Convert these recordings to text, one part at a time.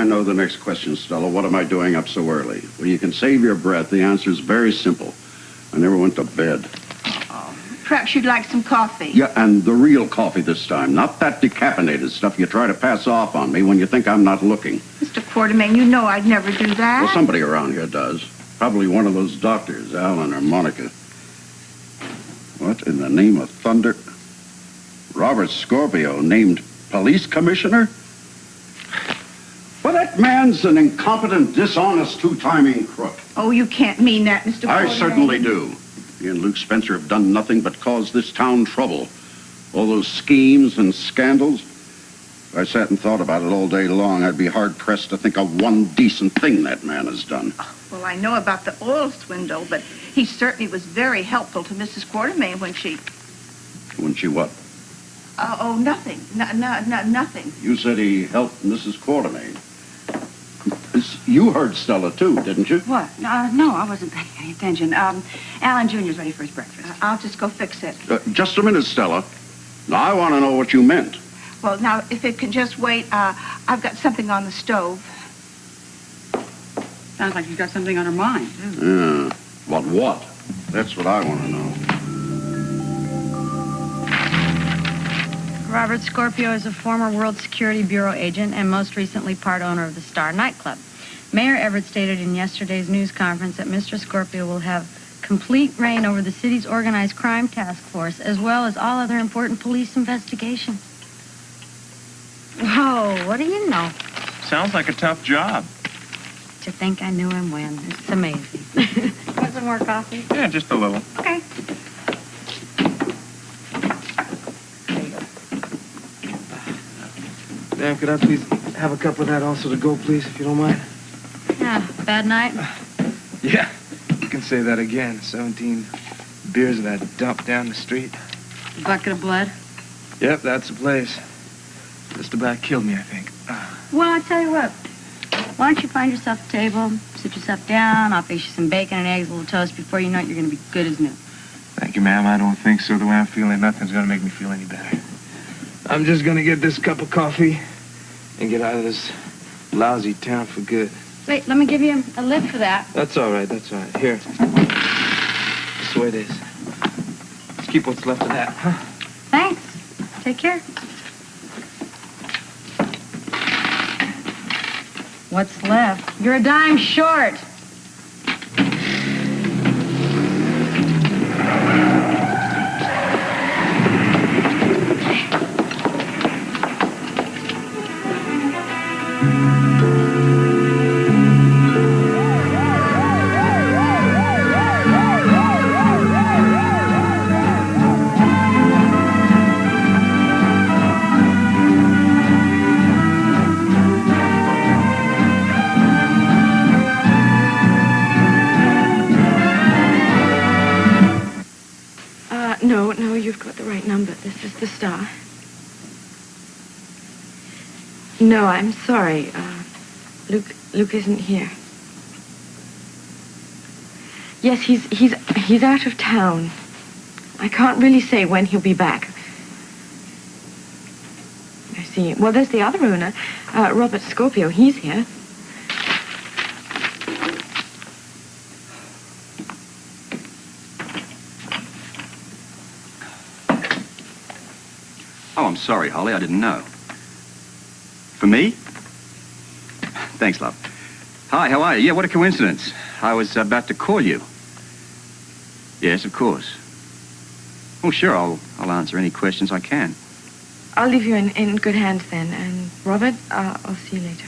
know the next question, Stella. What am I doing up so early? Well, you can save your breath. The answer is very simple. I never went to bed. Perhaps you'd like some coffee. Yeah, and the real coffee this time. Not that decaffeinated stuff you try to pass off on me when you think I'm not looking. Mr. Quartermain, you know I'd never do that. Well, somebody around here does. Probably one of those doctors, Alan or Monica. What in the name of thunder? Robert Scorpio named police commissioner? Well, that man's an incompetent, dishonest, two-timing crook. Oh, you can't mean that, Mr. Quartermain. I certainly do. He and Luke Spencer have done nothing but cause this town trouble. All those schemes and scandals. If I sat and thought about it all day long, I'd be hard-pressed to think of one decent thing that man has done. Well, I know about the oil swindle, but he certainly was very helpful to Mrs. Quartermain when she... When she what? Nothing. Nothing. You said he helped Mrs. Quartermain. You heard Stella, too, didn't you? What? No, I wasn't paying any attention. Alan Jr.'s ready for his breakfast. I'll just go fix it. Just a minute, Stella. Now, I want to know what you meant. Well, now, if it can just wait, I've got something on the stove. Sounds like you've got something on her mind. Yeah. What? That's what I want to know. Robert Scorpio is a former World Security Bureau agent and most recently part owner of the Star nightclub. Mayor Everett stated in yesterday's news conference that Mr. Scorpio will have complete reign over the city's organized crime task force, as well as all other important police investigations. Whoa, what do you know? Sounds like a tough job. To think I knew him when. It's amazing. Want some more coffee? Yeah, just a little. Okay. Ma'am, could I please have a cup of that also to go, please, if you don't mind? Yeah, bad night? Yeah, you can say that again. 17 beers of that dump down the street. A bucket of blood? Yep, that's the place. Just about killed me, I think. Well, I tell you what. Why don't you find yourself a table, sit yourself down, I'll fix you some bacon and eggs, a little toast. Before you know it, you're going to be good as new. Thank you, ma'am. I don't think so. The way I'm feeling, nothing's going to make me feel any better. I'm just going to get this cup of coffee and get out of this lousy town for good. Wait, let me give you a lift for that. That's all right. Here. This way it is. Let's keep what's left of that, huh? Thanks. Take care. What's left? You're a dime short. No, you've got the right number. This is the Star. No, I'm sorry. Luke isn't here. Yes, he's out of town. I can't really say when he'll be back. I see. Well, there's the other owner, Robert Scorpio. He's here. Oh, I'm sorry, Holly. I didn't know. For me? Thanks, love. Hi, how are you? Yeah, what a coincidence. I was about to call you. Yes, of course. Oh, sure, I'll answer any questions I can. I'll leave you in good hands then. And Robert, I'll see you later.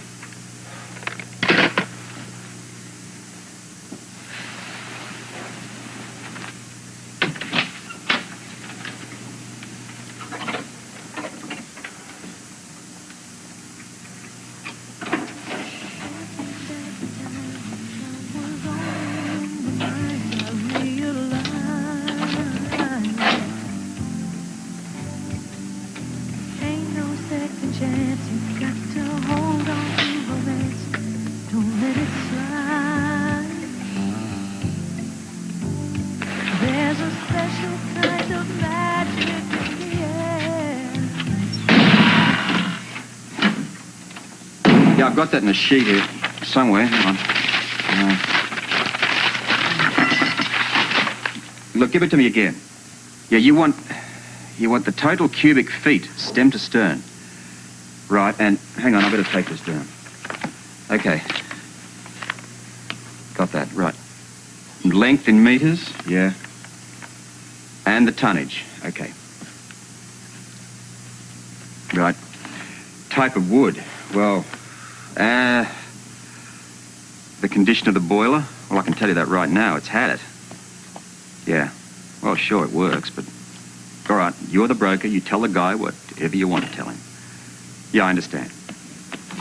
Yeah, I've got that in a sheet here somewhere. Hang on. Look, give it to me again. Yeah, you want the total cubic feet, stem to stern. Right, and hang on, I better take this down. Okay. Got that, right. Length in meters, yeah. And the tonnage, okay. Right. Type of wood, well, the condition of the boiler, well, I can tell you that right now, it's had it. Yeah, well, sure, it works, but... All right, you're the broker, you tell the guy whatever you want to tell him. Yeah, I understand.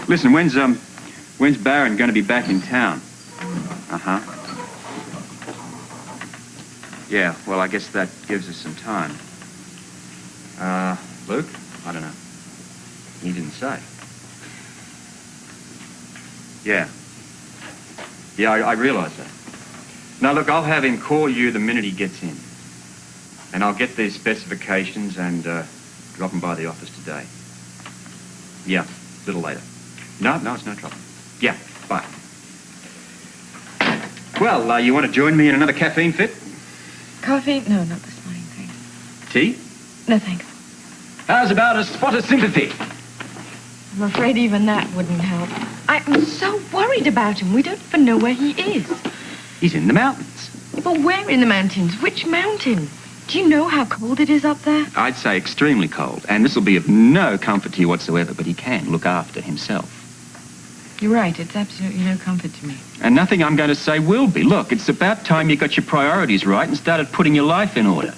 Listen, when's Barron going to be back in town? Uh-huh. Yeah, well, I guess that gives us some time. Luke? I don't know. He didn't say. Yeah. Yeah, I realize that. Now, look, I'll have him call you the minute he gets in. And I'll get these specifications and drop them by the office today. Yeah, a little later. No, it's no trouble. Yeah, bye. Well, you want to join me in another caffeine fit? Coffee? No, not this morning, thanks. Tea? No, thanks. How's about a spot of sympathy? I'm afraid even that wouldn't help. I'm so worried about him. We don't even know where he is. He's in the mountains. But where in the mountains? Which mountain? Do you know how cold it is up there? I'd say extremely cold, and this will be of no comfort to you whatsoever, but he can look after himself. You're right. It's absolutely no comfort to me. And nothing I'm going to say will be. Look, it's about time you got your priorities right and started putting your life in order.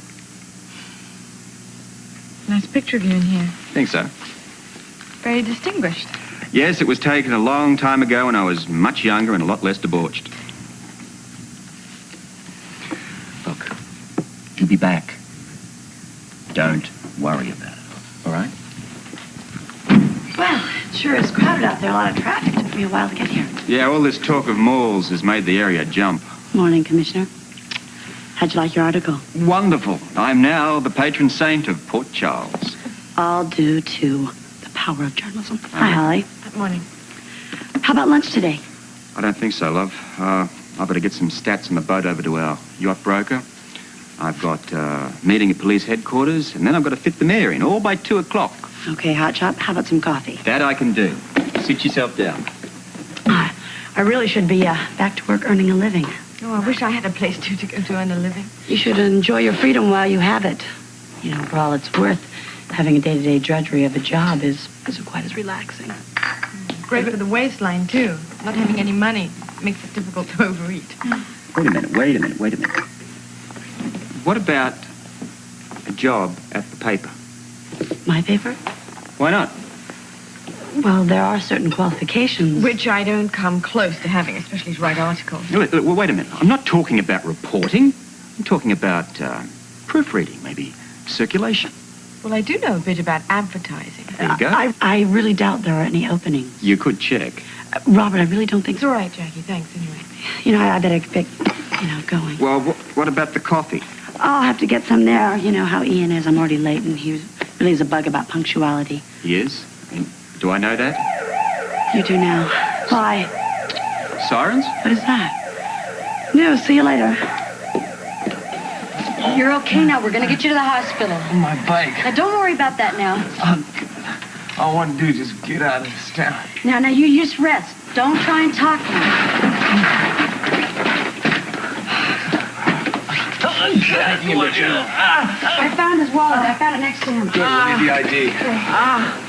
Nice picture of you in here. Think so? Very distinguished. Yes, it was taken a long time ago when I was much younger and a lot less debauched. Look, you'll be back. Don't worry about it, all right? Well, it sure is crowded out there. A lot of traffic. Took me a while to get here. Yeah, all this talk of malls has made the area jump. Morning, Commissioner. How'd you like your article? Wonderful. I'm now the patron saint of Port Charles. All due to the power of journalism. Hi, Holly. Good morning. How about lunch today? I don't think so, love. I better get some stats on the boat over to our yacht broker. I've got meeting at police headquarters, and then I've got to fit the mayor in, all by 2 o'clock. Okay, hot chop. How about some coffee? That I can do. Sit yourself down. I really should be back to work earning a living. Oh, I wish I had a place to go to earn a living. You should enjoy your freedom while you have it. You know, for all it's worth, having a day-to-day drudgery of a job isn't quite as relaxing. Great for the waistline, too. Not having any money makes it difficult to overeat. Wait a minute. What about a job at the paper? My paper? Why not? Well, there are certain qualifications. Which I don't come close to having, especially to write articles. Look, wait a minute. I'm not talking about reporting. I'm talking about proofreading, maybe circulation. Well, I do know a bit about advertising. There you go. I really doubt there are any openings. You could check. Robert, I really don't think It's so. all right, Jackie. Thanks, anyway. You know, I better get, going. Well, what about the coffee? I'll have to get some there. You know how Ian is. I'm already late, and he really is a bug about punctuality. He is? Do I know that? You do now. Bye. Sirens? What is that? No, see you later. You're okay now. We're going to get you to the hospital. My bike. Now, don't worry about that now. All I want to do is just get out of this town. Now, you just rest. Don't try and talk I found his wallet. I found it next to him. Good, we'll need the ID.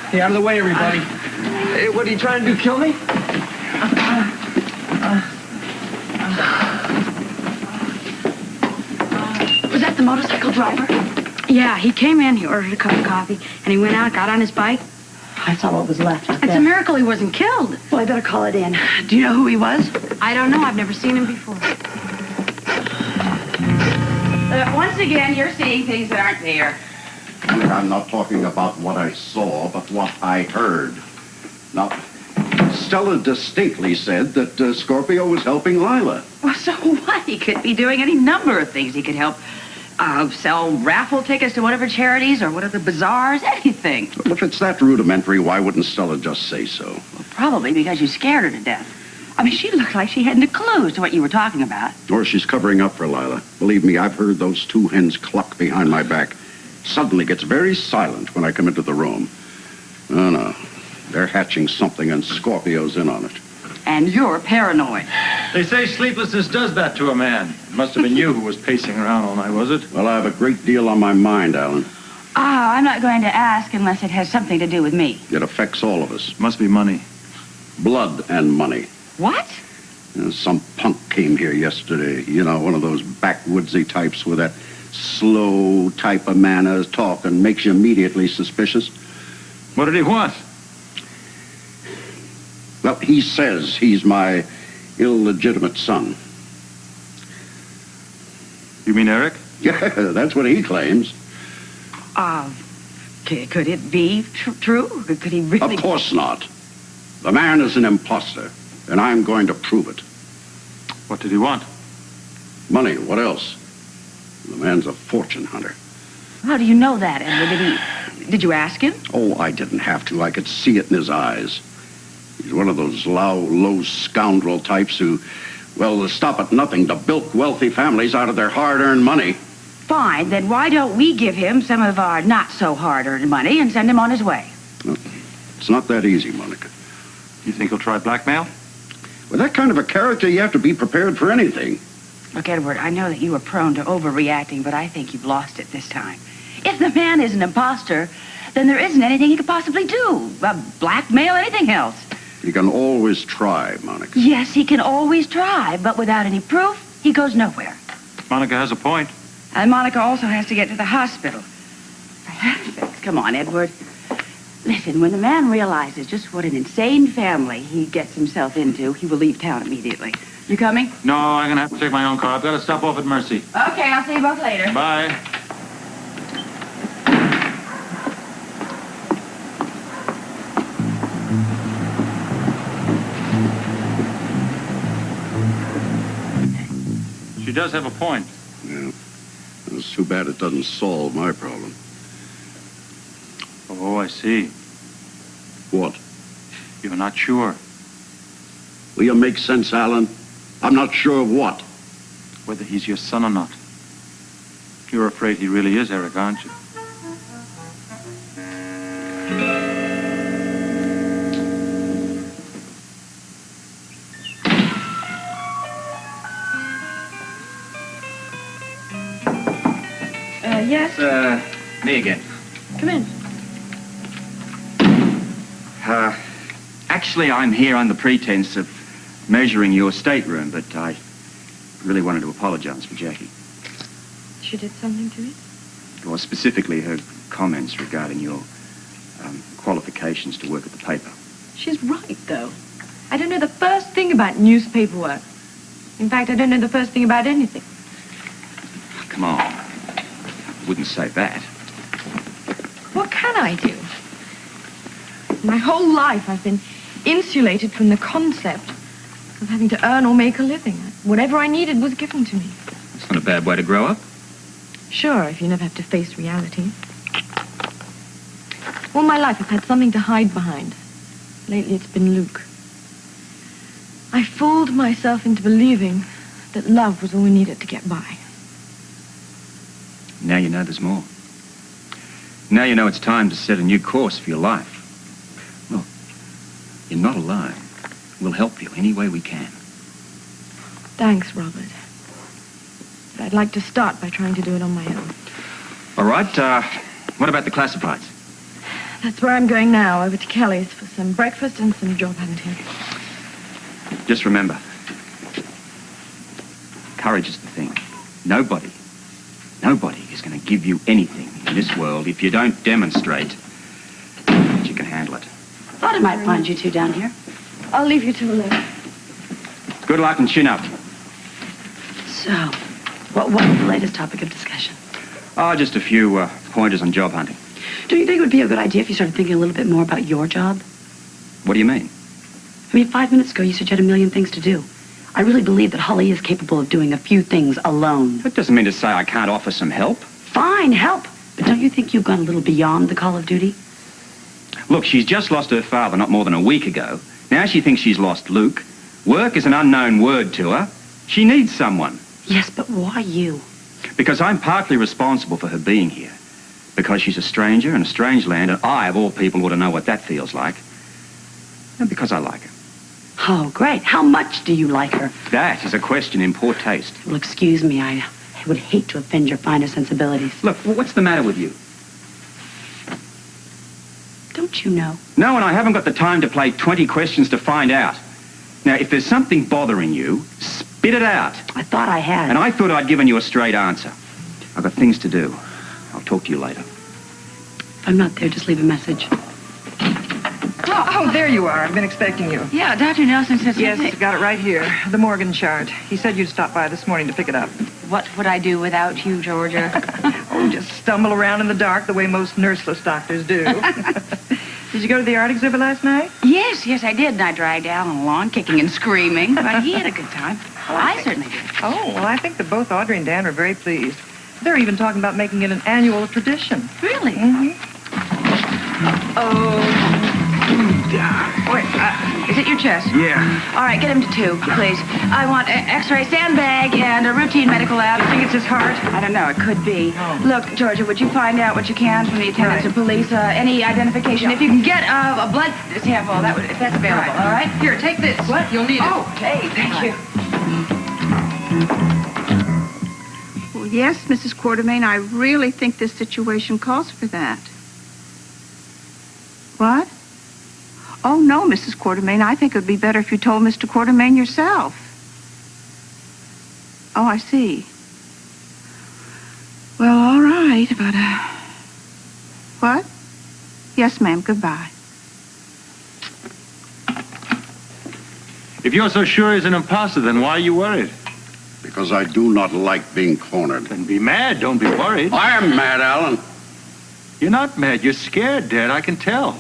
Hey, out of the way, everybody. Hey, what are you trying to do, kill me? Was that the motorcycle driver? Yeah, he came in, he ordered a cup of coffee, and he went out, got on his bike. I saw what was left out It's there. a miracle he wasn't killed. Well, I better call it in. Do you know who he was? I don't know. I've never seen him before. Once again, you're seeing things that aren't there. I'm not talking about what I saw, but what I heard. Now, Stella distinctly said that Scorpio was helping Lila. Well, so what? He could be doing any number of things. He could help Sell raffle tickets to whatever charities or whatever bazaars, anything. Well, if it's that rudimentary, why wouldn't Stella just say so? Well, probably because you scared her to death. I mean, she looked like she hadn't a clue as to what you were talking about. Or she's covering up for Lila. Believe me, I've heard those two hens cluck behind my back. Suddenly gets very silent when I come into the room. Oh, no. They're hatching something and Scorpio's in on it. And you're paranoid. They say sleeplessness does that to a man. It must have been you who was pacing around all night, was it? Well, I have a great deal on my mind, Alan. I'm not going to ask unless it has something to do with me. It affects all of us. Must be money. Blood and money. What? Some punk came here yesterday. You know, one of those backwoodsy types with that slow type of manners, talk, and makes you immediately suspicious. What did he want? Well, he says he's my illegitimate son. You mean Eric? Yeah, that's what he claims. Could it be true? Could he really? Of course not. The man is an imposter, and I'm going to prove it. What did he want? Money, what else? The man's a fortune hunter. How do you know that, Edward? Did you ask him? Oh, I didn't have to. I could see it in his eyes. He's one of those low scoundrel types who, well, stop at nothing to bilk wealthy families out of their hard-earned money. Fine, then why don't we give him some of our not-so-hard-earned money and send him on his way? Well, it's not that easy, Monica. You think he'll try blackmail? With that kind of a character, you have to be prepared for anything. Look, Edward, I know that you are prone to overreacting, but I think you've lost it this time. If the man is an imposter, then there isn't anything he could possibly do. Blackmail, anything else. You can always try, Monica. Yes, he can always try, but without any proof, he goes nowhere. Monica has a point. And Monica also has to get to the hospital. For heaven's sakes, come on, Edward. Listen, when the man realizes just what an insane family he gets himself into, he will leave town immediately. You coming? No, I'm going to have to take my own car. I've got to stop off at Mercy. Okay, I'll see you both later. Bye. She does have a point. Yeah. It's too bad it doesn't solve my problem. Oh, I see. What? You're not sure Will you make sense, Alan? I'm not sure of what. whether he's your son or not. You're afraid he really is Eric, aren't you? Yes? Me again. Come in. Actually, I'm here on the pretense of measuring your stateroom, but I really wanted to apologize for Jackie. She did something to me? Or specifically her comments regarding your qualifications to work at the paper. She's right, though. I don't know the first thing about newspaper work. In fact, I don't know the first thing about anything. Come on. I wouldn't say that. What can I do? My whole life I've been insulated from the concept of having to earn or make a living. Whatever I needed was given to me. It's not a bad way to grow up. Sure, if you never have to face reality. All my life I've had something to hide behind. Lately it's been Luke. I fooled myself into believing that love was all we needed to get by. Now you know there's more. Now you know it's time to set a new course for your life. Look, you're not alone. We'll help you any way we can. Thanks, Robert. But I'd like to start by trying to do it on my own. All right, what about the classifieds? That's where I'm going now, over to Kelly's for some breakfast and some job hunting. Just remember, courage is the thing. Nobody is going to give you anything in this world if you don't demonstrate that you can handle it. Thought I might find you two down here. I'll leave you to alone. Good luck and chin up. So, what was the latest topic of discussion? Oh, just a few pointers on job hunting. Do you think it would be a good idea if you started thinking a little bit more about your job? What do you mean? I mean, 5 minutes ago you said you had a million things to do. I really believe that Holly is capable of doing a few things alone. That doesn't mean to say I can't offer some help. Fine, help. But don't you think you've gone a little beyond the call of duty? Look, she's just lost her father not more than a week ago. Now she thinks she's lost Luke. Work is an unknown word to her. She needs someone. Yes, but why you? Because I'm partly responsible for her being here. Because she's a stranger in a strange land, and I, of all people, ought to know what that feels like. And because I like her. Oh, great. How much do you like her? That is a question in poor taste. Well, excuse me, I would hate to offend your finer sensibilities. Look, what's the matter with you? Don't you know? No, and I haven't got the time to play 20 questions to find out. Now, if there's something bothering you, spit it out. I thought I had. And I thought I'd given you a straight answer. I've got things to do. I'll talk to you later. If I'm not there, just leave a message. Oh, there you are. I've been expecting you. Yeah, Dr. Nelson said Yes, something. got it right here. The Morgan chart. He said you'd stop by this morning to pick it up. What would I do without you, Georgia? Oh, just stumble around in the dark the way most nurseless doctors do. Did you go to the art exhibit last night? Yes, I did. And I dragged Alan along, kicking and screaming. But he had a good time. I certainly did. Oh, well, I think that both Audrey and Dan are very pleased. They're even talking about making it an annual tradition. Really? Mm-hmm. Wait, is it your chest? Yeah. All right, get him to 2, please. I want an X-ray sandbag and a routine medical lab. I think it's his heart. I don't know. It could be. Oh. Look, Georgia, would you find out what you can from the attendants of police? Any identification? If you can get a blood sample, that would, if that's available. All right. Here, take this. What? You'll need it. Oh, hey, thank you. Well, yes, Mrs. Quartermain, I really think this situation calls for that. What? Oh, no, Mrs. Quartermain. I think it would be better if you told Mr. Quartermain yourself. Oh, I see. Well, all right, but, what? Yes, ma'am. Goodbye. If you're so sure he's an imposter, then why are you worried? Because I do not like being cornered. Then be mad, don't be worried. I am mad, Alan. You're not mad, you're scared, Dad, I can tell.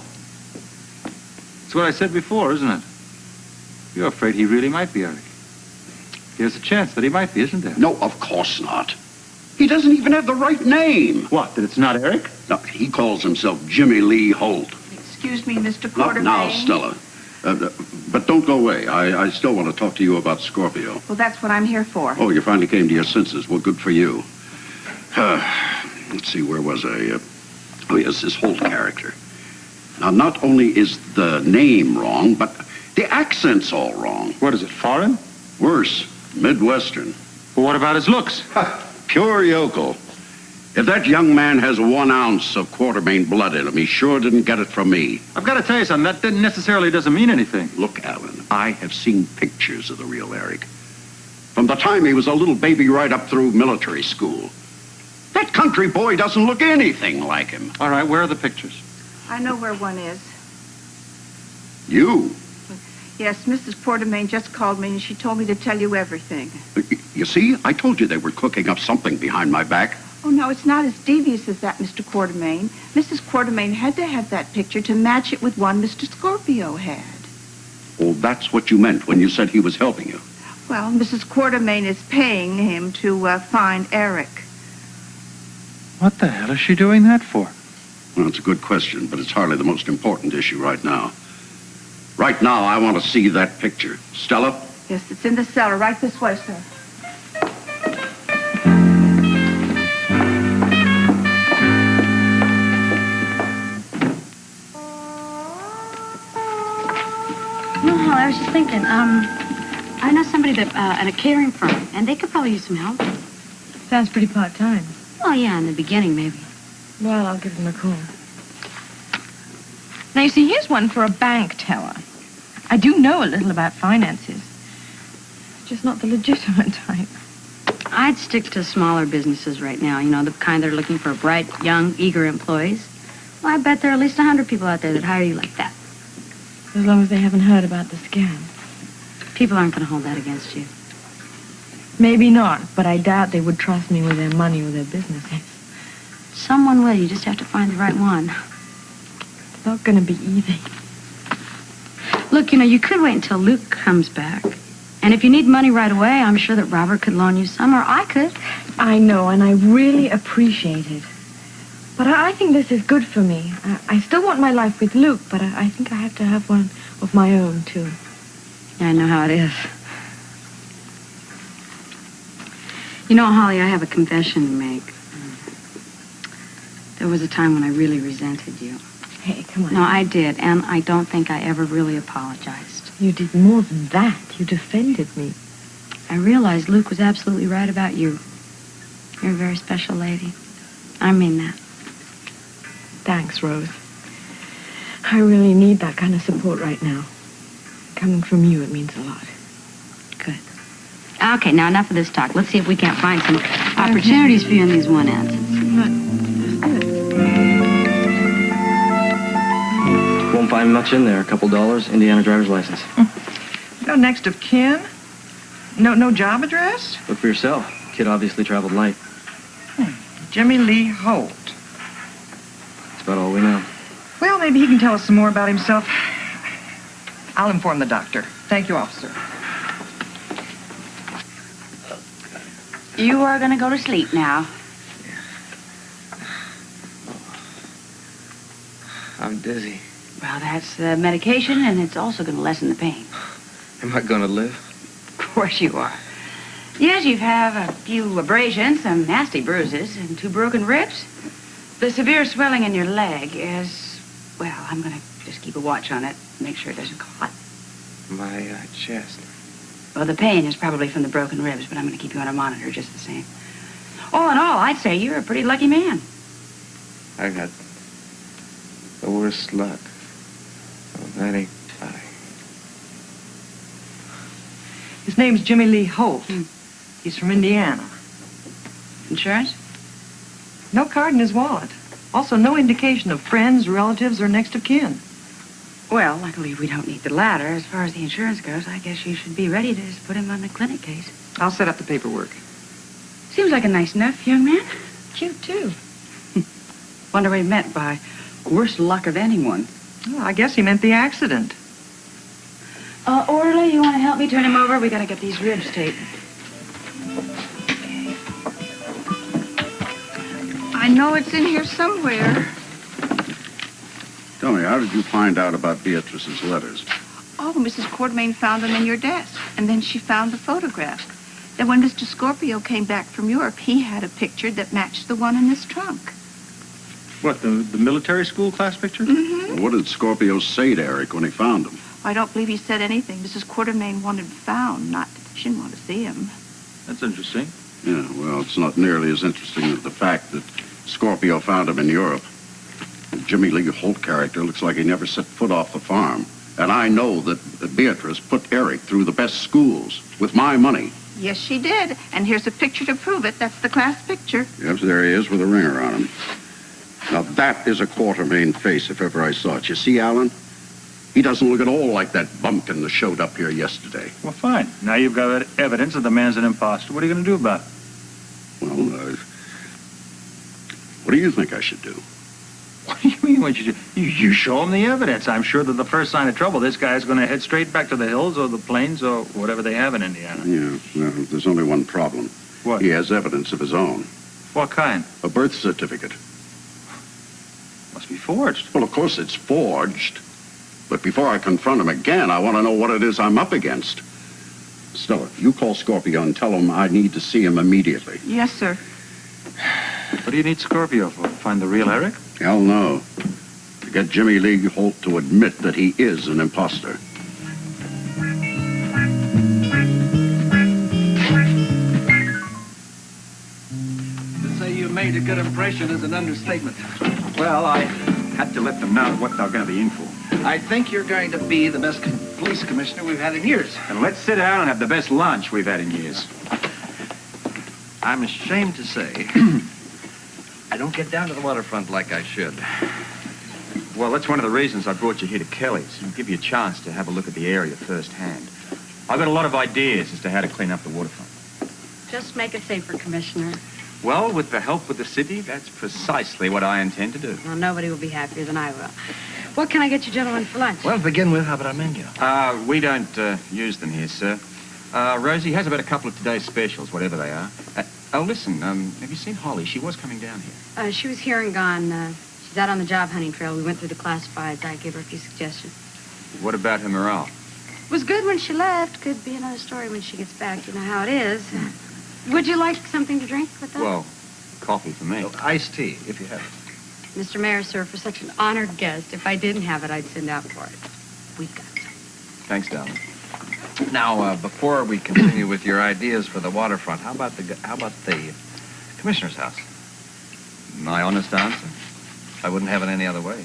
It's what I said before, isn't it? You're afraid he really might be Eric. There's a chance that he might be, isn't there? No, of course not. He doesn't even have the right name. What, that it's not Eric? No, he calls himself Jimmy Lee Holt. Excuse me, Mr. Not Quartermain. now, Stella. But don't go away. I still want to talk to you about Scorpio. Well, that's what I'm here for. Oh, you finally came to your senses. Well, good for you. Let's see, where was I? Oh, yes, this Holt character. Now, not only is the name wrong, but the accent's all wrong. What is it, foreign? Worse, Midwestern. Well, what about his looks? Pure yokel. If that young man has 1 ounce of Quartermain blood in him, he sure didn't get it from me. I've got to tell you something, that necessarily doesn't mean anything. Look, Alan, I have seen pictures of the real Eric. From the time he was a little baby right up through military school. That country boy doesn't look anything like him. All right, where are the pictures? I know where one is. You? Yes, Mrs. Quartermain just called me, and she told me to tell you everything. You see, I told you they were cooking up something behind my back. Oh, no, it's not as devious as that, Mr. Quartermain. Mrs. Quartermain had to have that picture to match it with one Mr. Scorpio had. Oh, that's what you meant when you said he was helping you. Well, Mrs. Quartermain is paying him to find Eric. What the hell is she doing that for? Well, it's a good question, but it's hardly the most important issue right now. Right now, I want to see that picture. Stella? Yes, it's in the cellar, right this way, sir. No, I was just thinking, I know somebody that at a catering firm, and they could probably use some help. Sounds pretty part-time. Oh, yeah, in the beginning, maybe. Well, I'll give them a call. Now, you see, here's one for a bank teller. I do know a little about finances. Just not the legitimate type. I'd stick to smaller businesses right now, you know, the kind that are looking for bright, young, eager employees. Well, I bet there are at least 100 people out there that hire you like that. As long as they haven't heard about the scam. People aren't going to hold that against you. Maybe not, but I doubt they would trust me with their money or their businesses. Someone will. You just have to find the right one. It's not going to be easy. Look, you know, you could wait until Luke comes back. And if you need money right away, I'm sure that Robert could loan you some, or I could. I know, and I really appreciate it. But I think this is good for me. I still want my life with Luke, but I think I have to have one of my own, too. Yeah, I know how it is. You know, Holly, I have a confession to make. There was a time when I really resented you. Hey, come on. No, I did, and I don't think I ever really apologized. You did more than that. You defended me. I realized Luke was absolutely right about you. You're a very special lady. I mean that. Thanks, Rose. I really need that kind of support right now. Coming from you, it means a lot. Good. Okay, now enough of this talk. Let's see if we can't find some opportunities for you in these one ads. Won't find much in there. A couple dollars, Indiana driver's license. No next of kin? No job address? Look for yourself. Kid obviously traveled light. Jimmy Lee Holt. That's about all we know. Well, maybe he can tell us some more about himself. I'll inform the doctor. Thank you, officer. You are going to go to sleep now. I'm dizzy. Well, that's the medication, and it's also going to lessen the pain. Am I gonna live? Of course you are. Yes, you have a few abrasions, some nasty bruises, and 2 broken ribs. The severe swelling in your leg is, well, I'm going to just keep a watch on it, make sure it doesn't clot. My chest. Well, the pain is probably from the broken ribs, but I'm going to keep you on a monitor just the same. All in all, I'd say you're a pretty lucky man. I got the worst luck. Oh, that ain't funny. His name's Jimmy Lee Holt. He's from Indiana. Insurance? No card in his wallet. Also, no indication of friends, relatives, or next of kin. Well, luckily we don't need the latter. As far as the insurance goes, I guess you should be ready to just put him on the clinic case. I'll set up the paperwork. Seems like a nice enough young man. Cute, too. Wonder what he meant by worst luck of anyone. Well, I guess he meant the accident. Orderly, you want to help me turn him over? We got to get these ribs taped. I know it's in here somewhere. Tell me, how did you find out about Beatrice's letters? Oh, Mrs. Quartermain found them in your desk, and then she found the photograph. Then when Mr. Scorpio came back from Europe, he had a picture that matched the one in his trunk. What, the military school class picture? Mm-hmm. Well, what did Scorpio say to Eric when he found him? I don't believe he said anything. Mrs. Quartermain wanted him found, not that she didn't want to see him. That's interesting. Yeah, well, it's not nearly as interesting as the fact that Scorpio found him in Europe. The Jimmy Lee Holt character looks like he never set foot off the farm. And I know that Beatrice put Eric through the best schools with my money. Yes, she did. And here's a picture to prove it. That's the class picture. Yes, there he is with a ring around him. Now, that is a Quartermain face if ever I saw it. You see, Alan? He doesn't look at all like that bumpkin that showed up here yesterday. Well, fine. Now you've got evidence that the man's an imposter. What are you going to do about it? Well, what do you think I should do? What do you mean what you do? You show him the evidence. I'm sure that the first sign of trouble, this guy's going to head straight back to the hills or the plains or whatever they have in Indiana. Yeah, well, there's only one problem. What? He has evidence of his own. What kind? A birth certificate. Must be forged. Well, of course it's forged. But before I confront him again, I want to know what it is I'm up against. Stella, you call Scorpio and tell him I need to see him immediately. Yes, sir. What do you need Scorpio for? Find the real Eric? Hell no. To get Jimmy Lee Holt to admit that he is an imposter. To say you made a good impression is an understatement. Well, I had to let them know what they're going to be in for. I think you're going to be the best police commissioner we've had in years. And let's sit down and have the best lunch we've had in years. I'm ashamed to say I don't get down to the waterfront like I should. Well, that's one of the reasons I brought you here to Kelly's, and give you a chance to have a look at the area firsthand. I've got a lot of ideas as to how to clean up the waterfront. Just make it safer, Commissioner. Well, with the help of the city, that's precisely what I intend to do. Well, nobody will be happier than I will. What can I get you gentlemen for lunch? Well, to begin with, how about our menu? We don't use them here, sir. Rosie has about a couple of today's specials, whatever they are. Oh, listen, have you seen Holly? She was coming down here. She was here and gone. She's out on the job hunting trail. We went through the classifieds. I gave her a few suggestions. What about her morale? It was good when she left. Could be another story when she gets back. You know how it is. Would you like something to drink with that? Well, coffee for me. Oh, iced tea, if you have it. Mr. Mayor, sir, for such an honored guest, if I didn't have it, I'd send out for it. We've got some. Thanks, darling. Now, before we continue with your ideas for the waterfront, how about the commissioner's house? My honest answer? I wouldn't have it any other way.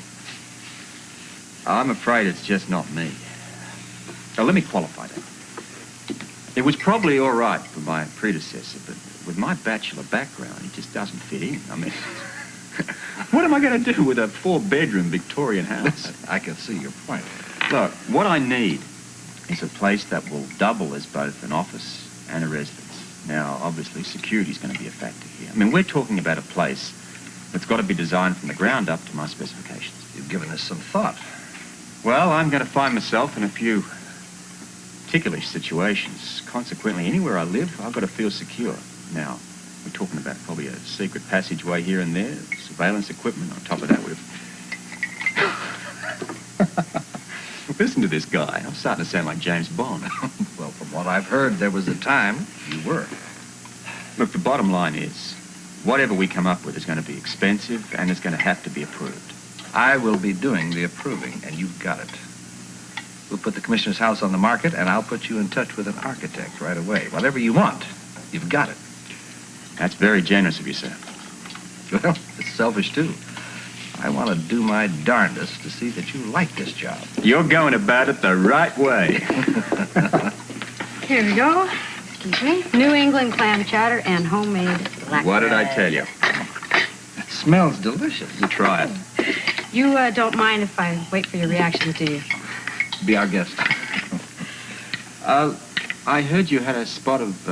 I'm afraid it's just not me. Now, let me qualify that. It was probably all right for my predecessor, but with my bachelor background, it just doesn't fit in. I mean, what am I going to do with a 4-bedroom Victorian house? I can see your point. Look, what I need is a place that will double as both an office and a residence. Now, obviously, security's going to be a factor here. I mean, we're talking about a place that's got to be designed from the ground up to my specifications. You've given us some thought. Well, I'm going to find myself in a few ticklish situations. Consequently, anywhere I live, I've got to feel secure. Now, we're talking about probably a secret passageway here and there, surveillance equipment on top of that would have... Listen to this guy. I'm starting to sound like James Bond. Well, from what I've heard, there was a time you were. Look, the bottom line is, whatever we come up with is going to be expensive and it's going to have to be approved. I will be doing the approving, and you've got it. We'll put the commissioner's house on the market, and I'll put you in touch with an architect right away. Whatever you want, you've got it. That's very generous of you, sir. Well, it's selfish, too. I want to do my darndest to see that you like this job. You're going about it the right way. Here we go. Excuse me. New England clam chowder and homemade black What did I bread. tell you? It smells delicious. You try it. You don't mind if I wait for your reactions, do you? Be our guest. I heard you had a spot of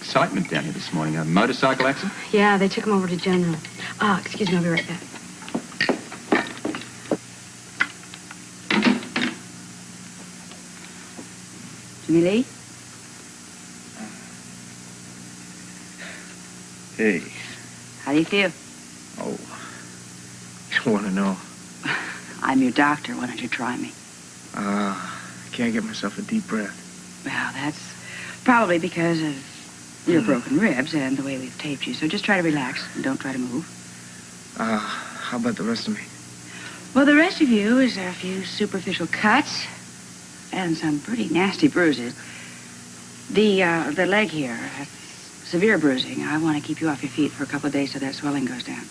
excitement down here this morning. A motorcycle accident? Yeah, they took him over to General. Excuse me, I'll be right back. Jimmy Lee? Hey. How do you feel? Oh. You want to know? I'm your doctor. Why don't you try me? I can't get myself a deep breath. Well, that's probably because of your broken ribs and the way we've taped you. So just try to relax and don't try to move. How about the rest of me? Well, the rest of you is a few superficial cuts and some pretty nasty bruises. The leg here, that's severe bruising. I want to keep you off your feet for a couple of days so that swelling goes down.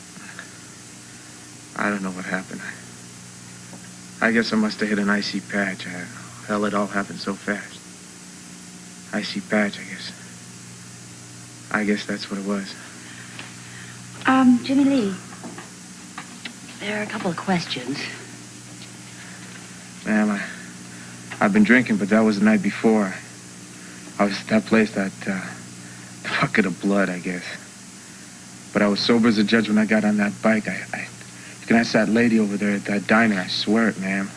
I don't know what happened. I guess I must have hit an icy patch. Hell, it all happened so fast. Icy patch, I guess. I guess that's what it was. Jimmy Lee, there are a couple of questions. Ma'am, I've been drinking, but that was the night before. I was at that place, that bucket of blood, I guess. But I was sober as a judge when I got on that bike. You can ask that lady over there at that diner. I swear it, ma'am.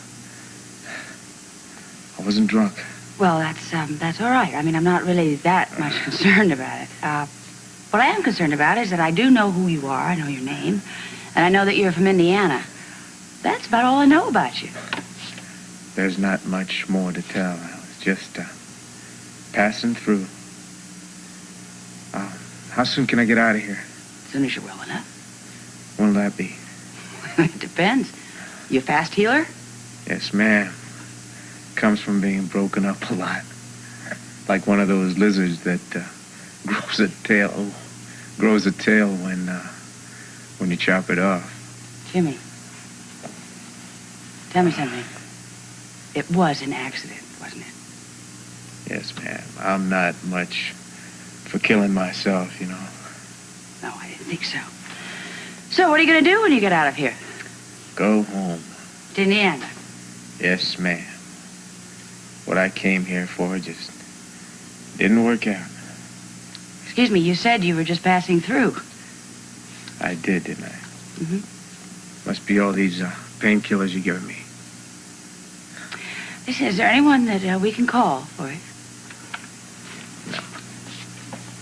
I wasn't drunk. Well, that's all right. I mean, I'm not really that much concerned about it. What I am concerned about is that I do know who you are. I know your name. And I know that you're from Indiana. That's about all I know about you. There's not much more to tell. I was just passing through. How soon can I get out of here? As soon as you're well enough. When'll that be? It depends. You a fast healer? Yes, ma'am. Comes from being broken up a lot. Like one of those lizards that grows a tail when you chop it off. Jimmy, tell me something. It was an accident, wasn't it? Yes, ma'am. I'm not much for killing myself, you know. No, I didn't think so. So what are you going to do when you get out of here? Go home. To Indiana? Yes, ma'am. What I came here for just didn't work out. Excuse me, you said you were just passing through. I did, didn't I? Mm-hmm. Must be all these painkillers you're giving me. Listen, is there anyone that we can call for it?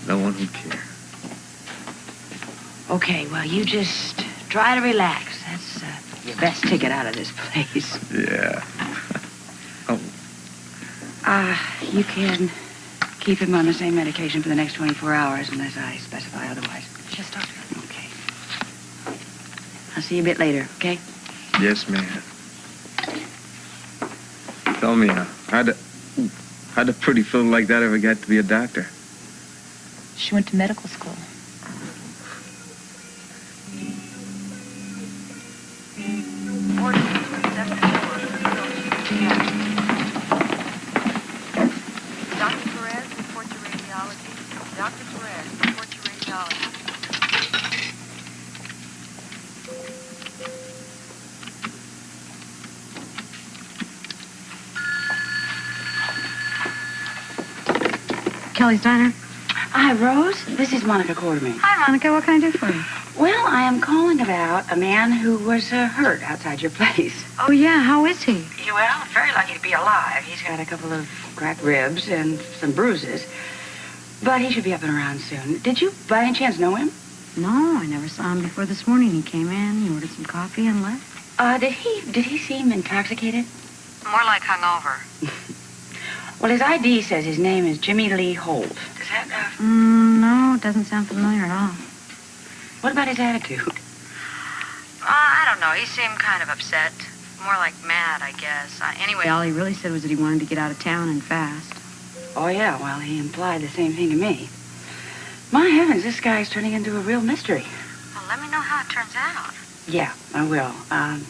No one would care. Okay, well, you just try to relax. That's your best ticket out of this place. Yeah. You can keep him on the same medication for the next 24 hours unless I specify otherwise. Yes, Doctor. Okay. I'll see you a bit later, okay? Yes, ma'am. Tell me, how'd a pretty fool like that ever get to be a doctor? She went to medical school. Dr. Perez, report to radiology. Dr. Perez, report to radiology. Kelly's Diner. Hi, Rose. This is Monica Quartermain. Hi, Monica. What can I do for you? Well, I am calling about a man who was hurt outside your place. Oh, yeah. How is he? Well, very lucky to be alive. He's got a couple of cracked ribs and some bruises. But he should be up and around soon. Did you, by any chance, know him? No, I never saw him before this morning. He came in, he ordered some coffee and left. Did he seem intoxicated? More like hungover. Well, his ID says his name is Jimmy Lee Holt. Does that, No, it doesn't sound familiar at all. What about his attitude? I don't know. He seemed kind of upset. More like mad, I guess. Anyway, all he really said was that he wanted to get out of town and fast. Oh, yeah, well, he implied the same thing to me. My heavens, this guy's turning into a real mystery. Well, let me know how it turns out. Yeah, I will.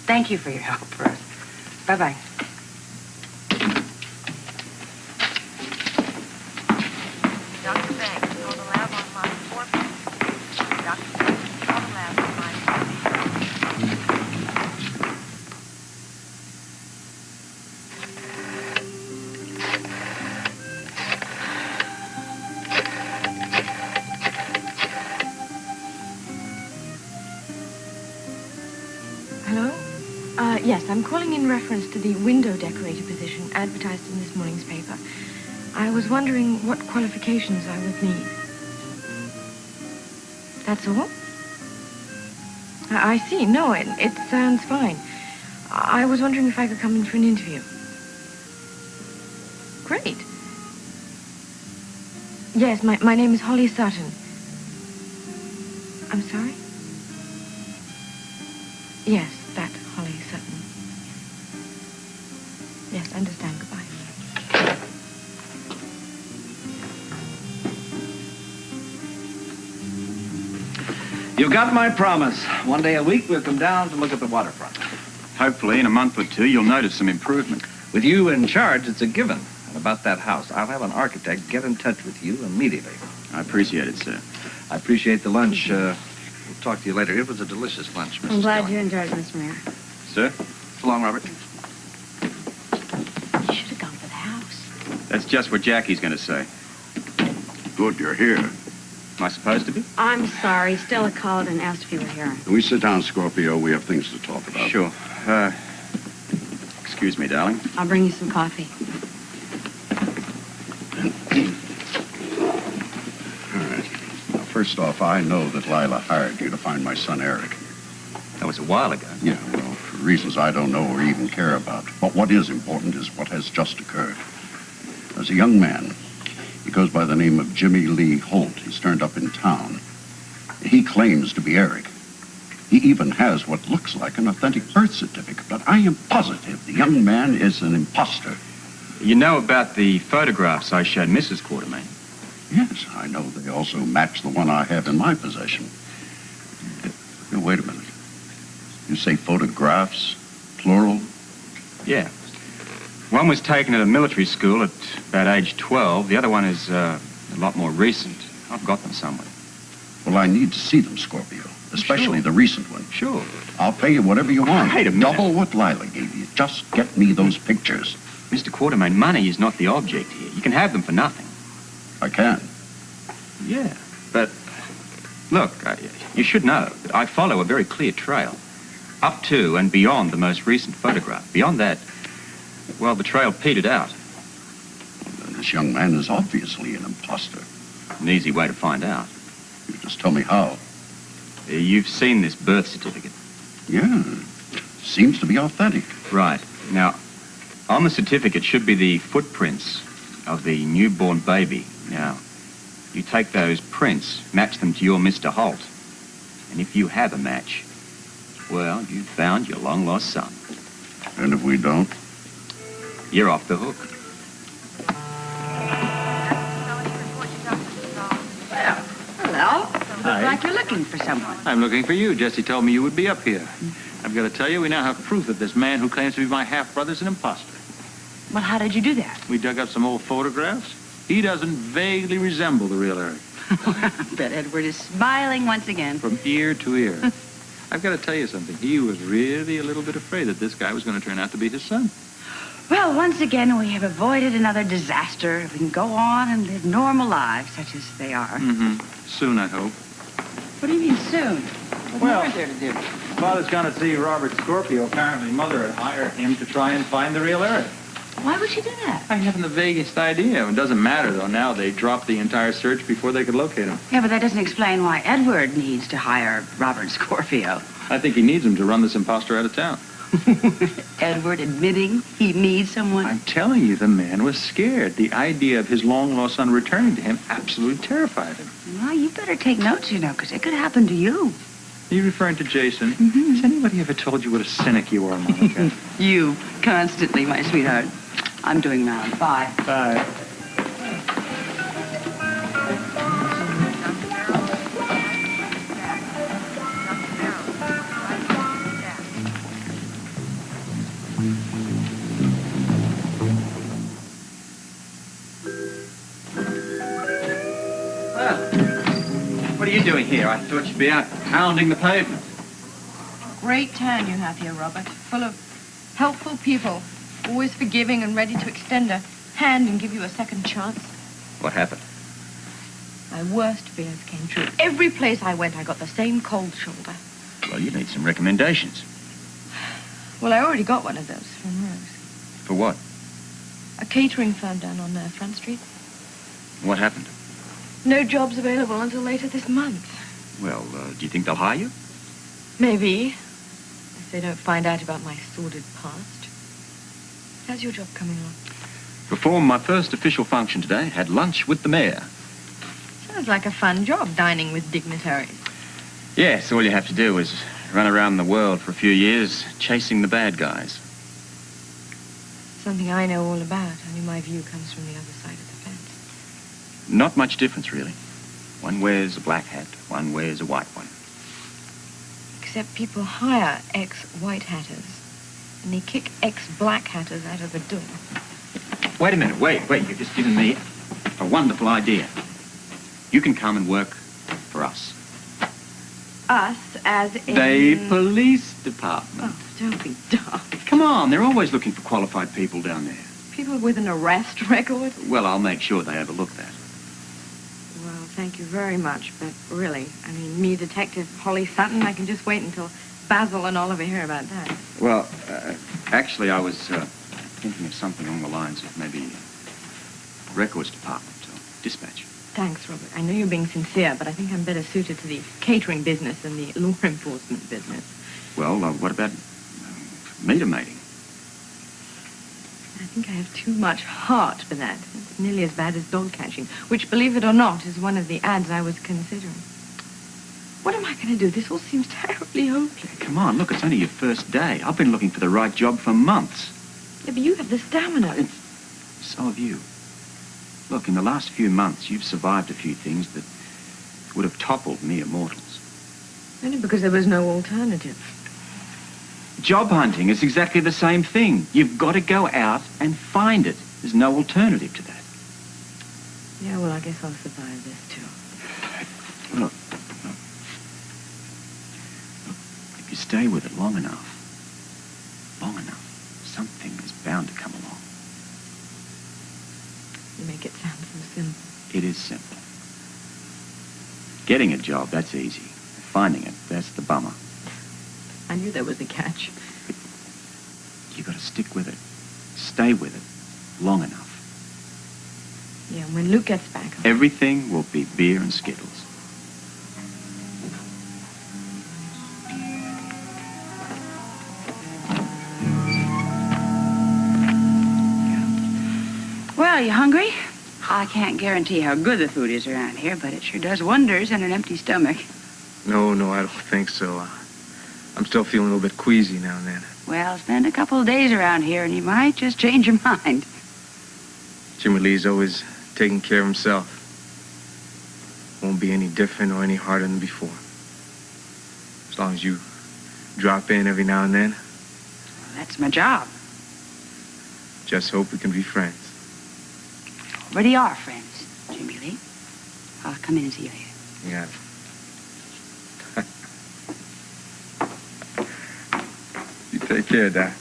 Thank you for your help, Rose. Bye-bye. Dr. Banks, call the lab on line 4. Dr. Banks, call the lab on line 4. Hello? Yes, I'm calling in reference to the window decorator position advertised in this morning's paper. I was wondering what qualifications I would need. That's all? I see. No, it sounds fine. I was wondering if I could come in for an interview. Great. Yes, my name is Holly Sutton. I'm sorry? Yes, that Holly Sutton. Yes, I understand. Goodbye. You got my promise. One day a week, we'll come down to look at the waterfront. Hopefully, in a month or two, you'll notice some improvement. With you in charge, it's a given. And about that house, I'll have an architect get in touch with you immediately. I appreciate it, sir. I appreciate the lunch. We'll talk to you later. It was a delicious lunch, Mrs. I'm glad Kelly. you enjoyed it, Mr. Mayor. Sir? So long, Robert. You should have gone for the house. That's just what Jackie's going to say. Good, you're here. Am I supposed to be? I'm sorry. Stella called and asked if you were here. Can we sit down, Scorpio? We have things to talk about. Sure. Excuse me, darling. I'll bring you some coffee. All right. Now, first off, I know that Lila hired you to find my son, Eric. That was a while ago. Yeah, well, for reasons I don't know or even care about. But what is important is what has just occurred. As a young man, he goes by the name of Jimmy Lee Holt. He's turned up in town. He claims to be Eric. He even has what looks like an authentic birth certificate, but I am positive the young man is an imposter. You know about the photographs I showed Mrs. Quartermain? Yes, I know they also match the one I have in my possession. Wait a minute. You say photographs, plural? Yeah. One was taken at a military school at about age 12. The other one is a lot more recent. I've got them somewhere. Well, I need to see them, Scorpio. Especially Sure. the recent one. Sure. I'll pay you whatever you want. Wait a minute. Double what Lila gave you. Just get me those pictures. Mr. Quartermain, money is not the object here. You can have them for nothing. I can. Yeah. But, look, you should know that I follow a very clear trail. Up to and beyond the most recent photograph. Beyond that, well, the trail petered out. This young man is obviously an imposter. An easy way to find out. You just tell me how. You've seen this birth certificate. Yeah, seems to be authentic. Right. Now, on the certificate should be the footprints of the newborn baby. Now, you take those prints, match them to your Mr. Holt, and if you have a match, well, you've found your long-lost son. And if we don't? You're off the hook. Hello. Hi. Looks like you're looking for someone. I'm looking for you. Jesse told me you would be up here. I've got to tell you, we now have proof that this man who claims to be my half-brother's an imposter. Well, how did you do that? We dug up some old photographs. He doesn't vaguely resemble the real Eric. I bet Edward is smiling once again. From ear to ear. I've got to tell you something. He was really a little bit afraid that this guy was going to turn out to be his son. Well, once again, we have avoided another disaster. We can go on and live normal lives, such as they are. Mm-hmm. Soon, I hope. What do you mean, soon? What more is there to do? Father's gone to see Robert Scorpio. Apparently, Mother had hired him to try and find the real Eric. Why would she do that? I haven't the vaguest idea. It doesn't matter, though. Now they dropped the entire search before they could locate him. Yeah, but that doesn't explain why Edward needs to hire Robert Scorpio. I think he needs him to run this imposter out of town. Edward admitting he needs someone? I'm telling you, the man was scared. The idea of his long-lost son returning to him absolutely terrified him. Well, you better take notes, you know, because it could happen to you. Are you referring to Jason? Mm-hmm. Has anybody ever told you what a cynic you are, Monica? You, constantly, my sweetheart. I'm doing round. Bye. Bye. What are you doing here? I thought you'd be out pounding the pavement. Great town you have here, Robert. Full of helpful people. Always forgiving and ready to extend a hand and give you a second chance. What happened? My worst fears came true. Every place I went, I got the same cold shoulder. Well, you need some recommendations. Well, I already got one of those from Rose. For what? A catering firm down on Front Street. What happened? No jobs available until later this month. Well, do you think they'll hire you? Maybe. If they don't find out about my sordid past. How's your job coming on? Performed my first official function today. Had lunch with the mayor. Sounds like a fun job, dining with dignitaries. Yes, all you have to do is run around the world for a few years, chasing the bad guys. Something I know all about, only my view comes from the other side of the fence. Not much difference, really. One wears a black hat, one wears a white one. Except people hire ex-white hatters, and they kick ex-black hatters out of the door. Wait a minute, wait, you've just given me a wonderful idea. You can come and work for us. Us, as in... The police department. Oh, don't be daft. Come on, they're always looking for qualified people down there. People with an arrest record? Well, I'll make sure they overlook that. Well, thank you very much, but really, I mean, me, Detective Holly Sutton, I can just wait until Basil and Oliver hear about that. Well, actually, I was thinking of something along the lines of maybe records department or dispatch. Thanks, Robert. I know you're being sincere, but I think I'm better suited to the catering business than the law enforcement business. Well, what about meter mating? I think I have too much heart for that. It's nearly as bad as dog catching, which, believe it or not, is one of the ads I was considering. What am I going to do? This all seems terribly hopeless. Come on, look, it's only your first day. I've been looking for the right job for months. Yeah, but you have the stamina. So have you. Look, in the last few months, you've survived a few things that would have toppled mere mortals. Only because there was no alternative. Job hunting is exactly the same thing. You've got to go out and find it. There's no alternative to that. Yeah, well, I guess I'll survive this, too. Look, if you stay with it long enough, something is bound to come along. You make it sound so simple. It is simple. Getting a job, that's easy. Finding it, that's the bummer. I knew there was a catch. You got to stick with it. Stay with it long enough. Yeah, when Luke gets back. Everything will be beer and Skittles. Well, you hungry? I can't guarantee how good the food is around here, but it sure does wonders on an empty stomach. No, I don't think so. I'm still feeling a little bit queasy now and then. Well, spend a couple of days around here and you might just change your mind. Jimmy Lee's always taking care of himself. Won't be any different or any harder than before. As long as you drop in every now and then. Well, that's my job. Just hope we can be friends. Already are friends, Jimmy Lee. I'll come in and see you later. You got it. You take care, Doc.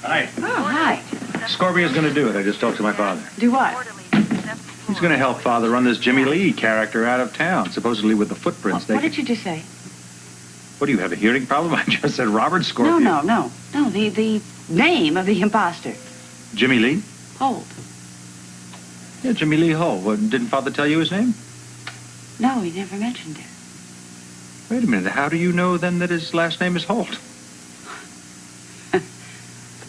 Hi. Oh, hi. Scorpio's going to do it. I just talked to my father. Do what? He's going to help Father run this Jimmy Lee character out of town, supposedly with the footprints. What did you just say? What, do you have a hearing problem? I just said Robert Scorpio. No. The name of the imposter. Jimmy Lee? Holt. Yeah, Jimmy Lee Holt. Well, didn't Father tell you his name? No, he never mentioned it. Wait a minute. How do you know, then, that his last name is Holt?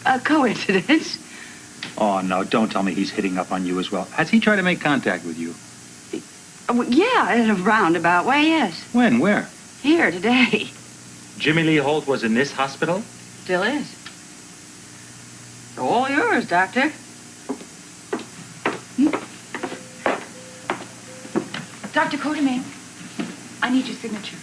A coincidence. Oh, no, don't tell me he's hitting up on you as well. Has he tried to make contact with you? Well, yeah, in a roundabout way, yes. When? Where? Here, today. Jimmy Lee Holt was in this hospital? Still is. All yours, Doctor. Dr. Quartermain, I need your signature.